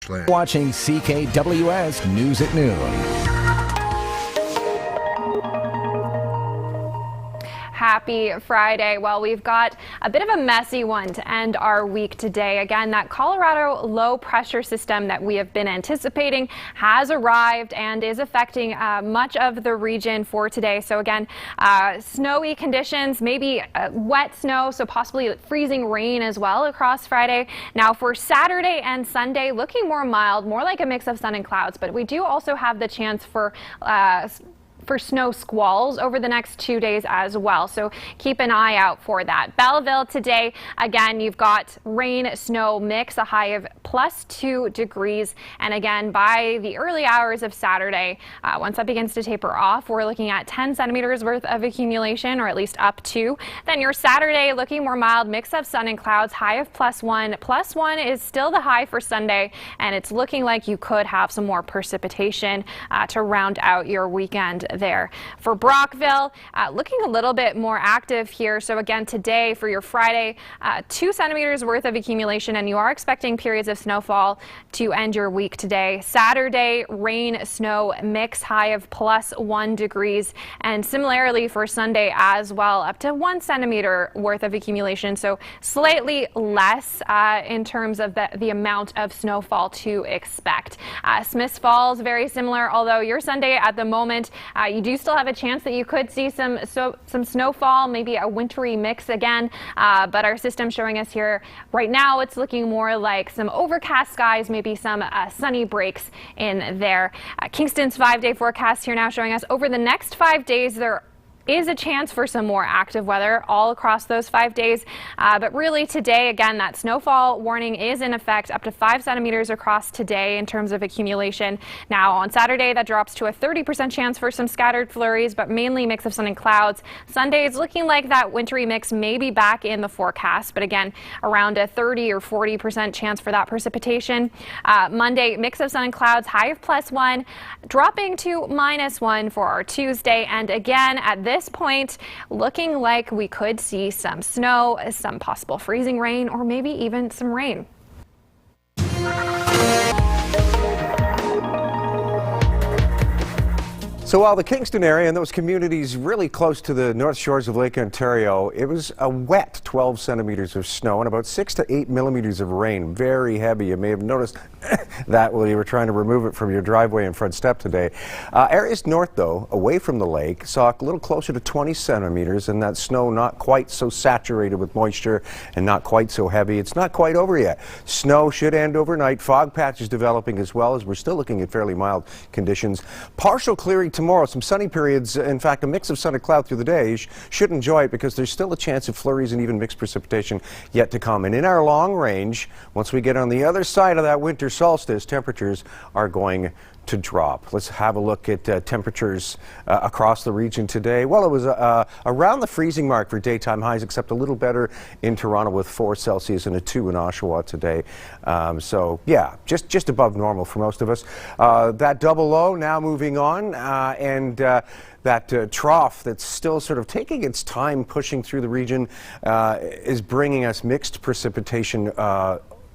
marshland. Watching CKWS News at Noon. Happy Friday. Well, we've got a bit of a messy one to end our week today. Again, that Colorado low pressure system that we have been anticipating has arrived and is affecting much of the region for today. So again, snowy conditions, maybe wet snow, so possibly freezing rain as well across Friday. Now for Saturday and Sunday, looking more mild, more like a mix of sun and clouds, but we do also have the chance for snow squalls over the next 2 days as well. So keep an eye out for that. Belleville today, again, you've got rain, snow mix, a high of +2 degrees. And again, by the early hours of Saturday, once that begins to taper off, we're looking at 10 centimeters worth of accumulation, or at least up to. Then your Saturday looking more mild, mix of sun and clouds, high of +1. +1 is still the high for Sunday, and it's looking like you could have some more precipitation to round out your weekend there. For Brockville, looking a little bit more active here. So again, today for your Friday, 2 centimeters worth of accumulation, and you are expecting periods of snowfall to end your week today. Saturday, rain, snow mix, high of +1 degrees, and similarly for Sunday as well, up to 1 centimeter worth of accumulation. So slightly less in terms of the amount of snowfall to expect. Smiths Falls, very similar, although your Sunday at the moment, you do still have a chance that you could see some snowfall, maybe a wintry mix again, but our system showing us here right now, it's looking more like some overcast skies, maybe some sunny breaks in there. Kingston's 5-day forecast here now showing us over the next 5 days there is a chance for some more active weather all across those 5 days. But really today, again, that snowfall warning is in effect, up to 5 centimeters across today in terms of accumulation. Now on Saturday, that drops to a 30% chance for some scattered flurries, but mainly mix of sun and clouds. Sunday is looking like that wintry mix may be back in the forecast, but again, around a 30 or 40% chance for that precipitation. Monday, mix of sun and clouds, high of +1, dropping to -1 for our Tuesday. And again, at this point, looking like we could see some snow, some possible freezing rain, or maybe even some rain. So while the Kingston area and those communities really close to the north shores of Lake Ontario, it was a wet 12 centimeters of snow and about 6 to 8 millimeters of rain. Very heavy. You may have noticed that while you were trying to remove it from your driveway and front step today. Areas north, though, away from the lake, saw a little closer to 20 centimeters, and that snow not quite so saturated with moisture and not quite so heavy. It's not quite over yet. Snow should end overnight. Fog patches developing as well, as we're still looking at fairly mild conditions. Partial clearing tomorrow, some sunny periods, in fact a mix of sun and cloud through the day. You should enjoy it because there's still a chance of flurries and even mixed precipitation yet to come. And in our long range, once we get on the other side of that winter solstice, temperatures are going to drop. Let's have a look at temperatures across the region today. Well, it was around the freezing mark for daytime highs, except a little better in Toronto with 4 Celsius and a 2 in Oshawa today. So yeah, just above normal for most of us. That double low now moving on, and that trough that's still sort of taking its time pushing through the region is bringing us mixed precipitation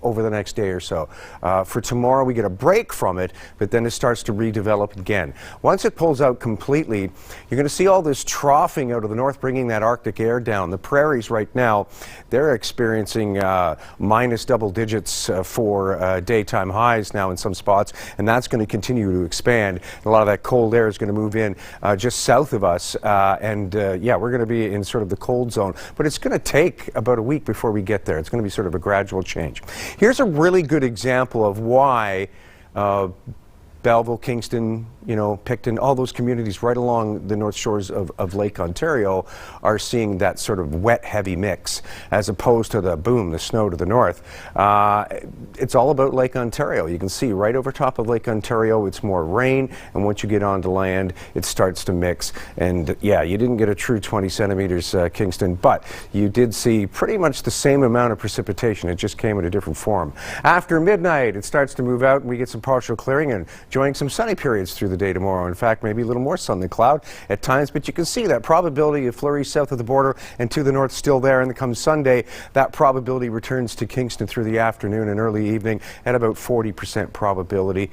over the next day or so. For tomorrow, we get a break from it, but then it starts to redevelop again. Once it pulls out completely, you're going to see all this troughing out of the north, bringing that Arctic air down. The prairies right now, they're experiencing minus double digits for daytime highs now in some spots, and that's going to continue to expand. A lot of that cold air is going to move in just south of us, yeah, we're going to be in sort of the cold zone, but it's going to take about a week before we get there. It's going to be sort of a gradual change. Here's a really good example of why Belleville, Kingston, Picton, all those communities right along the north shores of Lake Ontario are seeing that sort of wet, heavy mix, as opposed to the snow to the north. It's all about Lake Ontario. You can see right over top of Lake Ontario, it's more rain, and once you get onto land, it starts to mix. And yeah, you didn't get a true 20 centimeters, Kingston, but you did see pretty much the same amount of precipitation. It just came in a different form. After midnight, it starts to move out, and we get some partial clearing and enjoying some sunny periods through the day tomorrow. In fact, maybe a little more sun than cloud at times, but you can see that probability of flurries south of the border and to the north still there. And come Sunday, that probability returns to Kingston through the afternoon and early evening at about 40% probability.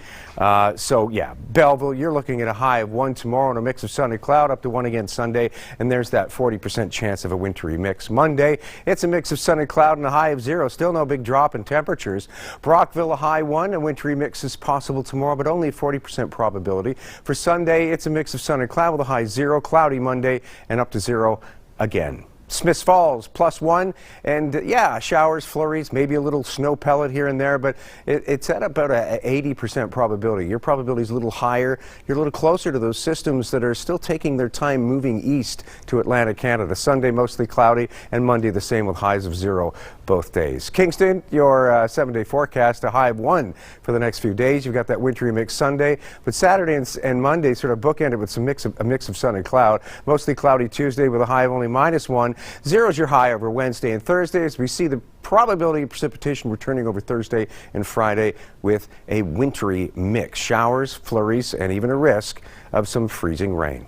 So yeah, Belleville, you're looking at a high of 1 tomorrow and a mix of sun and cloud, up to 1 again Sunday, and there's that 40% chance of a wintry mix. Monday, it's a mix of sun and cloud and a high of 0. Still no big drop in temperatures. Brockville, a high 1. A wintry mix is possible tomorrow, but only a 40% probability. For Sunday, it's a mix of sun and cloud with a high 0. Cloudy Monday and up to 0 again. Smiths Falls, +1, and yeah, showers, flurries, maybe a little snow pellet here and there, but it's at about a 80% probability. Your probability is a little higher. You're a little closer to those systems that are still taking their time moving east to Atlantic Canada. Sunday, mostly cloudy, and Monday the same with highs of 0 both days. Kingston, your 7-day forecast, a high of 1 for the next few days. You've got that wintry mix Sunday, but Saturday and Monday sort of bookended with a mix of sun and cloud. Mostly cloudy Tuesday with a high of only -1. 0 is your high over Wednesday and Thursday, as we see the probability of precipitation returning over Thursday and Friday with a wintry mix. Showers, flurries, and even a risk of some freezing rain.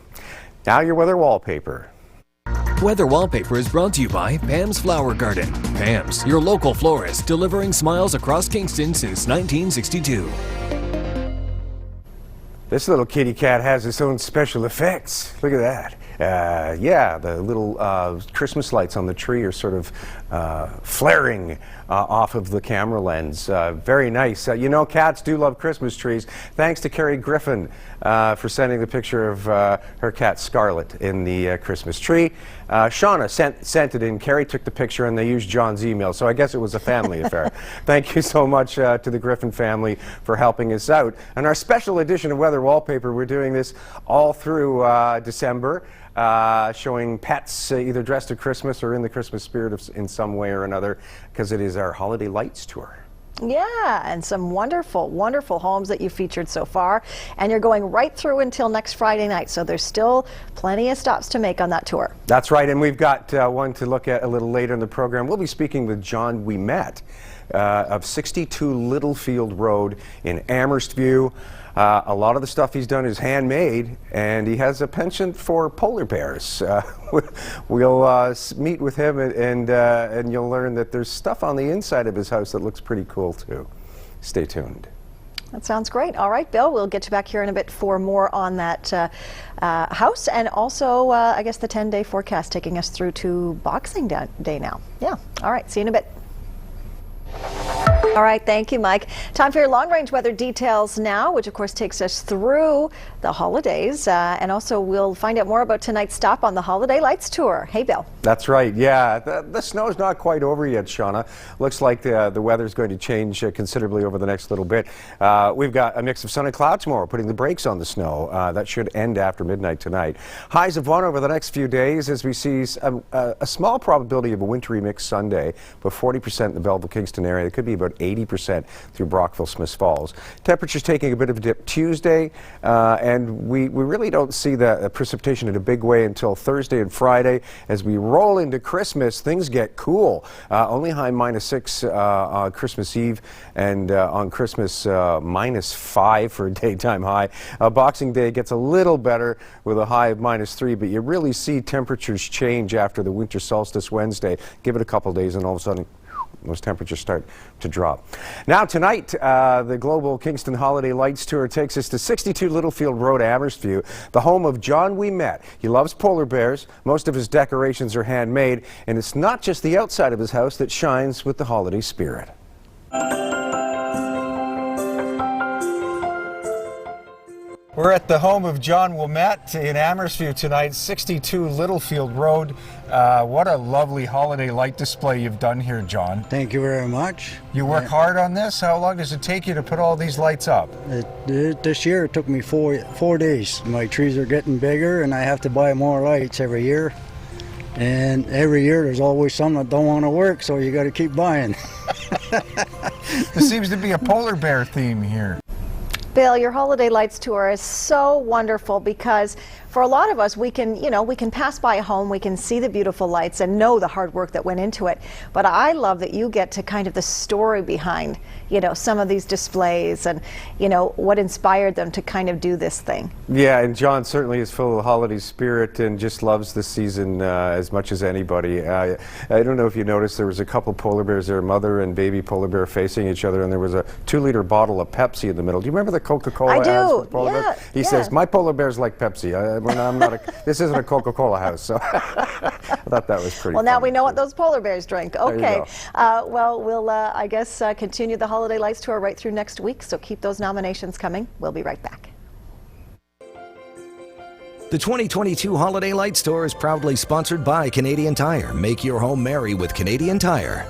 Now your weather wallpaper. Weather Wallpaper is brought to you by Pam's Flower Garden. Pam's, your local florist, delivering smiles across Kingston since 1962. This little kitty cat has its own special effects. Look at that. Yeah, the little Christmas lights on the tree are sort of flaring off of the camera lens. Very nice. You know, cats do love Christmas trees. Thanks to Carrie Griffin for sending the picture of her cat Scarlet in the Christmas tree. Shauna sent it in. Carrie took the picture and they used John's email, so I guess it was a family affair. Thank you so much to the Griffin family for helping us out. And our special edition of Weather Wallpaper, we're doing this all through December. Showing pets either dressed to Christmas or in the Christmas spirit in some way or another, because it is our Holiday Lights Tour. Yeah, and some wonderful, wonderful homes that you featured so far. And you're going right through until next Friday night, so there's still plenty of stops to make on that tour. That's right, and we've got one to look at a little later in the program. We'll be speaking with John We Met of 62 Littlefield Road in Amherst View. A lot of the stuff he's done is handmade, and he has a penchant for polar bears. We'll meet with him, and you'll learn that there's stuff on the inside of his house that looks pretty cool too. Stay tuned. That sounds great. All right, Bill, we'll get you back here in a bit for more on that house, and also, I guess, the 10-day forecast taking us through to Boxing Day now. Yeah. All right. See you in a bit. All right, thank you, Mike. Time for your long-range weather details now, which of course takes us through the holidays, and also we'll find out more about tonight's stop on the Holiday Lights Tour. Hey, Bill. That's right. Yeah, the snow's not quite over yet, Shauna. Looks like the weather's going to change considerably over the next little bit. We've got a mix of sun and cloud tomorrow, putting the brakes on the snow. That should end after midnight tonight. Highs of 1 over the next few days, as we see a small probability of a wintry mix Sunday, but 40% in the Belleville-Kingston area. It could be about 80% through Brockville, Smiths Falls. Temperatures taking a bit of a dip Tuesday, and we really don't see the precipitation in a big way until Thursday and Friday. As we roll into Christmas, things get cool. Only high -6 on Christmas Eve, and on Christmas -5 for a daytime high. Boxing Day gets a little better with a high of -3, but you really see temperatures change after the winter solstice Wednesday. Give it a couple days and all of a sudden those temperatures start to drop. Now tonight, the Global Kingston Holiday Lights Tour takes us to 62 Littlefield Road, Amherst View, the home of John We Met. He loves polar bears. Most of his decorations are handmade, and it's not just the outside of his house that shines with the holiday spirit. We're at the home of John We Met in Amherst View tonight, 62 Littlefield Road. What a lovely holiday light display you've done here, John. Thank you very much. You work hard on this? How long does it take you to put all these lights up? This year it took me four days. My trees are getting bigger and I have to buy more lights every year. And every year there's always some that don't want to work, so you got to keep buying. There seems to be a polar bear theme here. Bill, your holiday lights tour is so wonderful because for a lot of us, we can pass by a home, we can see the beautiful lights and know the hard work that went into it. But I love that you get to kind of the story behind, some of these displays and, what inspired them to kind of do this thing. Yeah, and John certainly is full of the holiday spirit and just loves the season as much as anybody. I don't know if you noticed, there was a couple polar bears there, mother and baby polar bear facing each other, and there was a 2-liter bottle of Pepsi in the middle. Do you remember the Coca-Cola ads for polar bears? He says, my polar bears like Pepsi. This isn't a Coca-Cola house, so I thought that was pretty Well, now funny, we know too. what those polar bears drink. Okay. Well, we'll, I guess, continue the Holiday Lights Tour right through next week, so keep those nominations coming. We'll be right back. The 2022 Holiday Lights Tour is proudly sponsored by Canadian Tire. Make your home merry with Canadian Tire.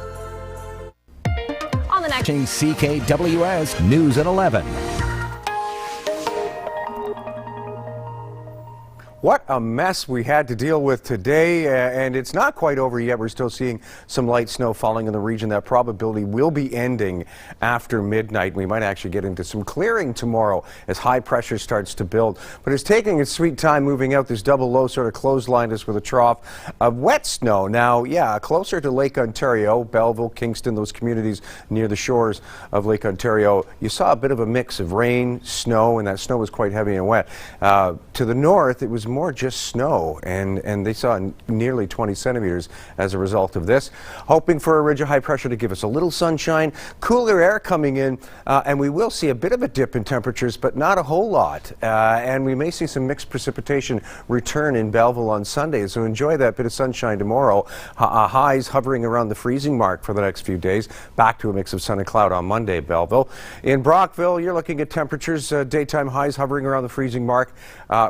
On the next CKWS News at 11. What a mess we had to deal with today, and it's not quite over yet. We're still seeing some light snow falling in the region. That probability will be ending after midnight. We might actually get into some clearing tomorrow as high pressure starts to build. But it's taking its sweet time moving out. This double low sort of clotheslined us with a trough of wet snow. Now, yeah, closer to Lake Ontario, Belleville, Kingston, those communities near the shores of Lake Ontario, you saw a bit of a mix of rain, snow, and that snow was quite heavy and wet. To the north, it was more just snow, and they saw nearly 20 centimeters as a result of this. Hoping for a ridge of high pressure to give us a little sunshine, cooler air coming in, and we will see a bit of a dip in temperatures, but not a whole lot. And we may see some mixed precipitation return in Belleville on Sunday, so enjoy that bit of sunshine tomorrow. Highs hovering around the freezing mark for the next few days. Back to a mix of sun and cloud on Monday, Belleville. In Brockville, you're looking at temperatures, daytime highs hovering around the freezing mark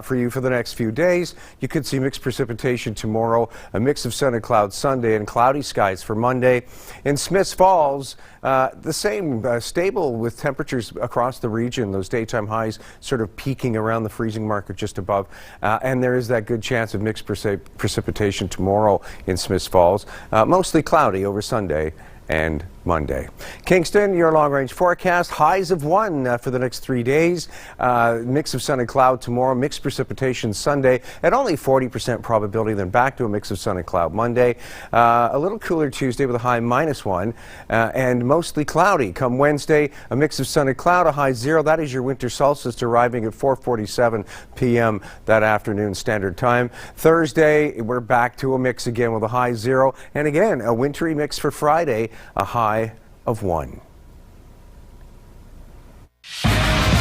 for you for the next few days. You could see mixed precipitation tomorrow, a mix of sun and cloud Sunday, and cloudy skies for Monday. In Smiths Falls, the same, stable with temperatures across the region. Those daytime highs sort of peaking around the freezing mark or just above. And there is that good chance of mixed precipitation tomorrow in Smiths Falls. Mostly cloudy over Sunday and Monday. Kingston, your long-range forecast, highs of 1 for the next 3 days. Mix of sun and cloud tomorrow, mixed precipitation Sunday at only 40% probability, then back to a mix of sun and cloud Monday. A little cooler Tuesday with a high -1 and mostly cloudy. Come Wednesday, a mix of sun and cloud, a high 0. That is your winter solstice arriving at 4:47 p.m. that afternoon standard time. Thursday, we're back to a mix again with a high 0. And again, a wintry mix for Friday, a high of 1.